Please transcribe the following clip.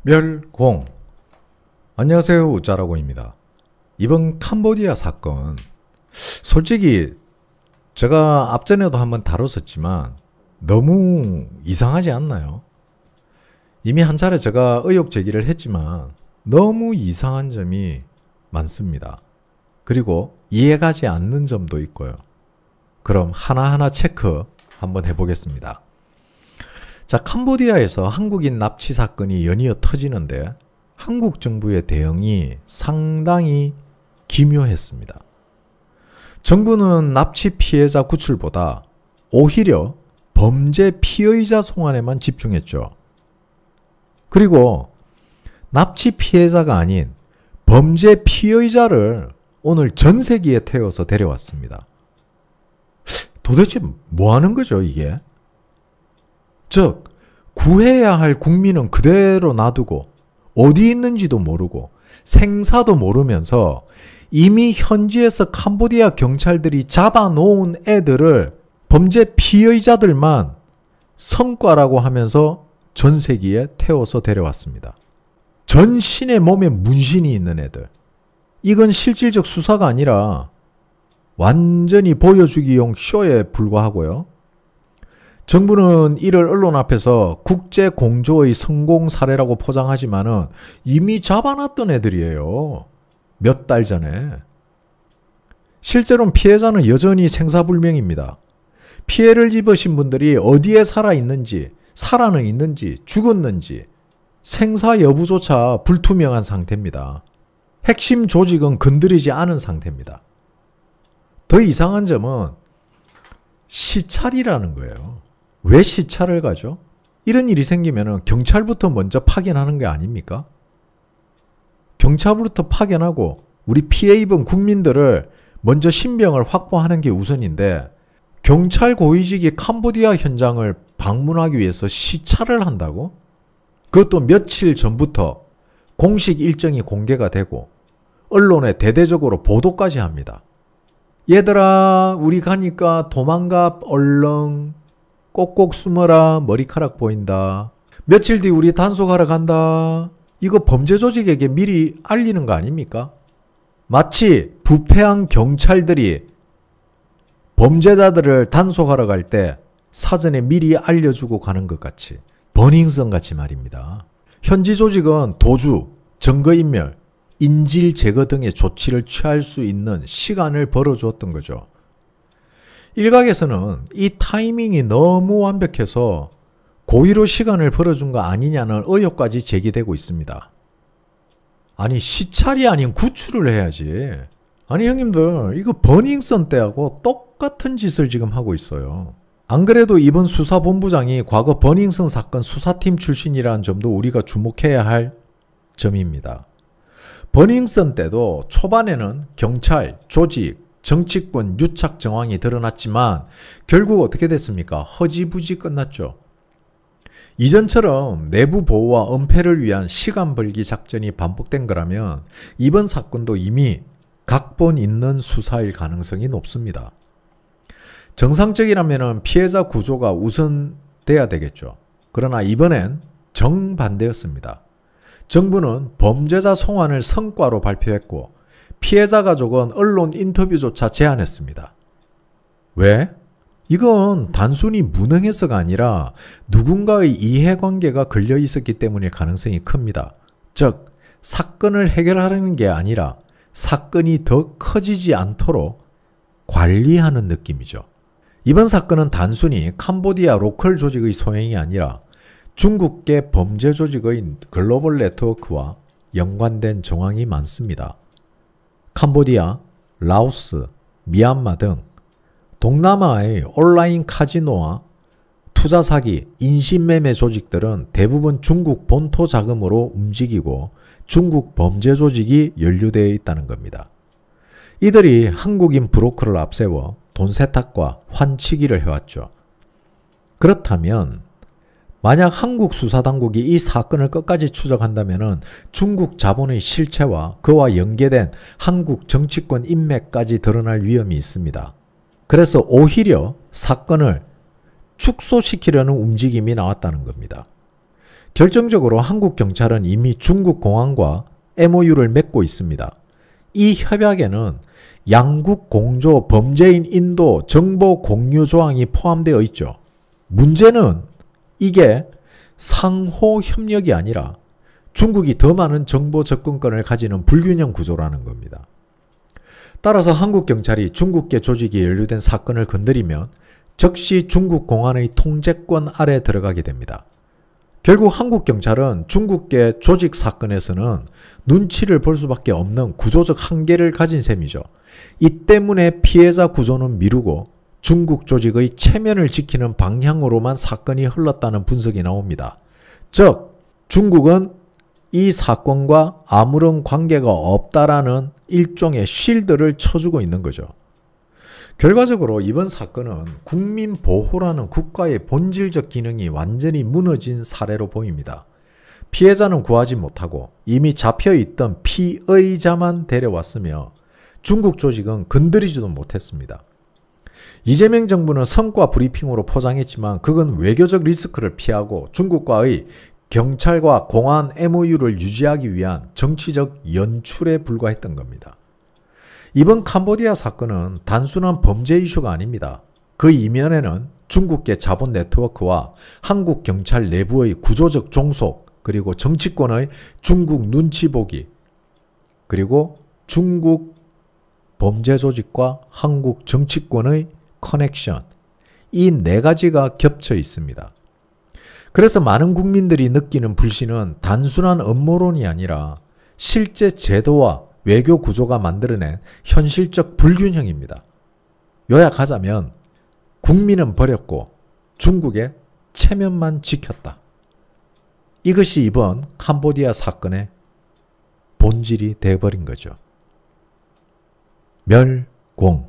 멸공. 안녕하세요, 우짜라고입니다. 이번 캄보디아 사건, 솔직히 제가 앞전에도 한번 다뤘었지만 너무 이상하지 않나요? 이미 한 차례 제가 의혹 제기를 했지만 너무 이상한 점이 많습니다. 그리고 이해가지 않는 점도 있고요. 그럼 하나하나 체크 한번 해보겠습니다. 자, 캄보디아에서 한국인 납치 사건이 연이어 터지는데 한국 정부의 대응이 상당히 기묘했습니다. 정부는 납치 피해자 구출보다 오히려 범죄 피의자 송환에만 집중했죠. 그리고 납치 피해자가 아닌 범죄 피의자를 오늘 전세기에 태워서 데려왔습니다. 도대체 뭐 하는 거죠, 이게? 즉, 구해야 할 국민은 그대로 놔두고 어디 있는지도 모르고 생사도 모르면서 이미 현지에서 캄보디아 경찰들이 잡아놓은 애들을 범죄 피의자들만 성과라고 하면서 전세기에 태워서 데려왔습니다. 전신의 몸에 문신이 있는 애들. 이건 실질적 수사가 아니라 완전히 보여주기용 쇼에 불과하고요. 정부는 이를 언론 앞에서 국제 공조의 성공 사례라고 포장하지만은 이미 잡아놨던 애들이에요. 몇 달 전에. 실제로는 피해자는 여전히 생사불명입니다. 피해를 입으신 분들이 어디에 살아있는지, 살아는 있는지, 죽었는지 생사 여부조차 불투명한 상태입니다. 핵심 조직은 건드리지 않은 상태입니다. 더 이상한 점은 시찰이라는 거예요. 왜 시찰을 가죠? 이런 일이 생기면 경찰부터 먼저 파견하는 게 아닙니까? 경찰부터 파견하고 우리 피해 입은 국민들을 먼저 신병을 확보하는 게 우선인데 경찰 고위직이 캄보디아 현장을 방문하기 위해서 시찰을 한다고? 그것도 며칠 전부터 공식 일정이 공개가 되고 언론에 대대적으로 보도까지 합니다. 얘들아, 우리 가니까 도망가 얼렁. 꼭꼭 숨어라. 머리카락 보인다. 며칠 뒤 우리 단속하러 간다. 이거 범죄 조직에게 미리 알리는 거 아닙니까? 마치 부패한 경찰들이 범죄자들을 단속하러 갈 때 사전에 미리 알려주고 가는 것 같이, 버닝썬 같이 말입니다. 현지 조직은 도주, 증거인멸, 인질 제거 등의 조치를 취할 수 있는 시간을 벌어주었던 거죠. 일각에서는 이 타이밍이 너무 완벽해서 고의로 시간을 벌어준 거 아니냐는 의혹까지 제기되고 있습니다. 아니, 시찰이 아닌 구출을 해야지. 아니 형님들, 이거 버닝썬 때하고 똑같은 짓을 지금 하고 있어요. 안 그래도 이번 수사본부장이 과거 버닝썬 사건 수사팀 출신이라는 점도 우리가 주목해야 할 점입니다. 버닝썬 때도 초반에는 경찰, 조직, 정치권 유착 정황이 드러났지만 결국 어떻게 됐습니까? 허지부지 끝났죠. 이전처럼 내부 보호와 은폐를 위한 시간 벌기 작전이 반복된 거라면 이번 사건도 이미 각본 있는 수사일 가능성이 높습니다. 정상적이라면 피해자 구조가 우선돼야 되겠죠. 그러나 이번엔 정반대였습니다. 정부는 범죄자 송환을 성과로 발표했고 피해자 가족은 언론 인터뷰조차 제한했습니다. 왜? 이건 단순히 무능해서가 아니라 누군가의 이해관계가 걸려 있었기 때문일 가능성이 큽니다. 즉, 사건을 해결하려는 게 아니라 사건이 더 커지지 않도록 관리하는 느낌이죠. 이번 사건은 단순히 캄보디아 로컬 조직의 소행이 아니라 중국계 범죄 조직의 글로벌 네트워크와 연관된 정황이 많습니다. 캄보디아, 라오스, 미얀마 등 동남아의 온라인 카지노와 투자 사기, 인신매매 조직들은 대부분 중국 본토 자금으로 움직이고 중국 범죄 조직이 연루되어 있다는 겁니다. 이들이 한국인 브로커를 앞세워 돈 세탁과 환치기를 해왔죠. 그렇다면 만약 한국 수사당국이 이 사건을 끝까지 추적한다면 중국 자본의 실체와 그와 연계된 한국 정치권 인맥까지 드러날 위험이 있습니다. 그래서 오히려 사건을 축소시키려는 움직임이 나왔다는 겁니다. 결정적으로 한국 경찰은 이미 중국 공안과 MOU를 맺고 있습니다. 이 협약에는 양국 공조, 범죄인 인도, 정보 공유 조항이 포함되어 있죠. 문제는 이게 상호 협력이 아니라 중국이 더 많은 정보 접근권을 가지는 불균형 구조라는 겁니다. 따라서 한국 경찰이 중국계 조직이 연루된 사건을 건드리면 즉시 중국 공안의 통제권 아래 들어가게 됩니다. 결국 한국 경찰은 중국계 조직 사건에서는 눈치를 볼 수밖에 없는 구조적 한계를 가진 셈이죠. 이 때문에 피해자 구조는 미루고 중국 조직의 체면을 지키는 방향으로만 사건이 흘렀다는 분석이 나옵니다. 즉, 중국은 이 사건과 아무런 관계가 없다라는 일종의 쉴드를 쳐주고 있는 거죠. 결과적으로 이번 사건은 국민 보호라는 국가의 본질적 기능이 완전히 무너진 사례로 보입니다. 피해자는 구하지 못하고 이미 잡혀있던 피의자만 데려왔으며 중국 조직은 건드리지도 못했습니다. 이재명 정부는 성과 브리핑으로 포장했지만 그건 외교적 리스크를 피하고 중국과의 경찰과 공안 MOU를 유지하기 위한 정치적 연출에 불과했던 겁니다. 이번 캄보디아 사건은 단순한 범죄 이슈가 아닙니다. 그 이면에는 중국계 자본 네트워크와 한국 경찰 내부의 구조적 종속, 그리고 정치권의 중국 눈치 보기, 그리고 중국 범죄 조직과 한국 정치권의 커넥션, 이 네 가지가 겹쳐 있습니다. 그래서 많은 국민들이 느끼는 불신은 단순한 음모론이 아니라 실제 제도와 외교 구조가 만들어낸 현실적 불균형입니다. 요약하자면 국민은 버렸고 중국의 체면만 지켰다. 이것이 이번 캄보디아 사건의 본질이 되어버린 거죠. 멸공.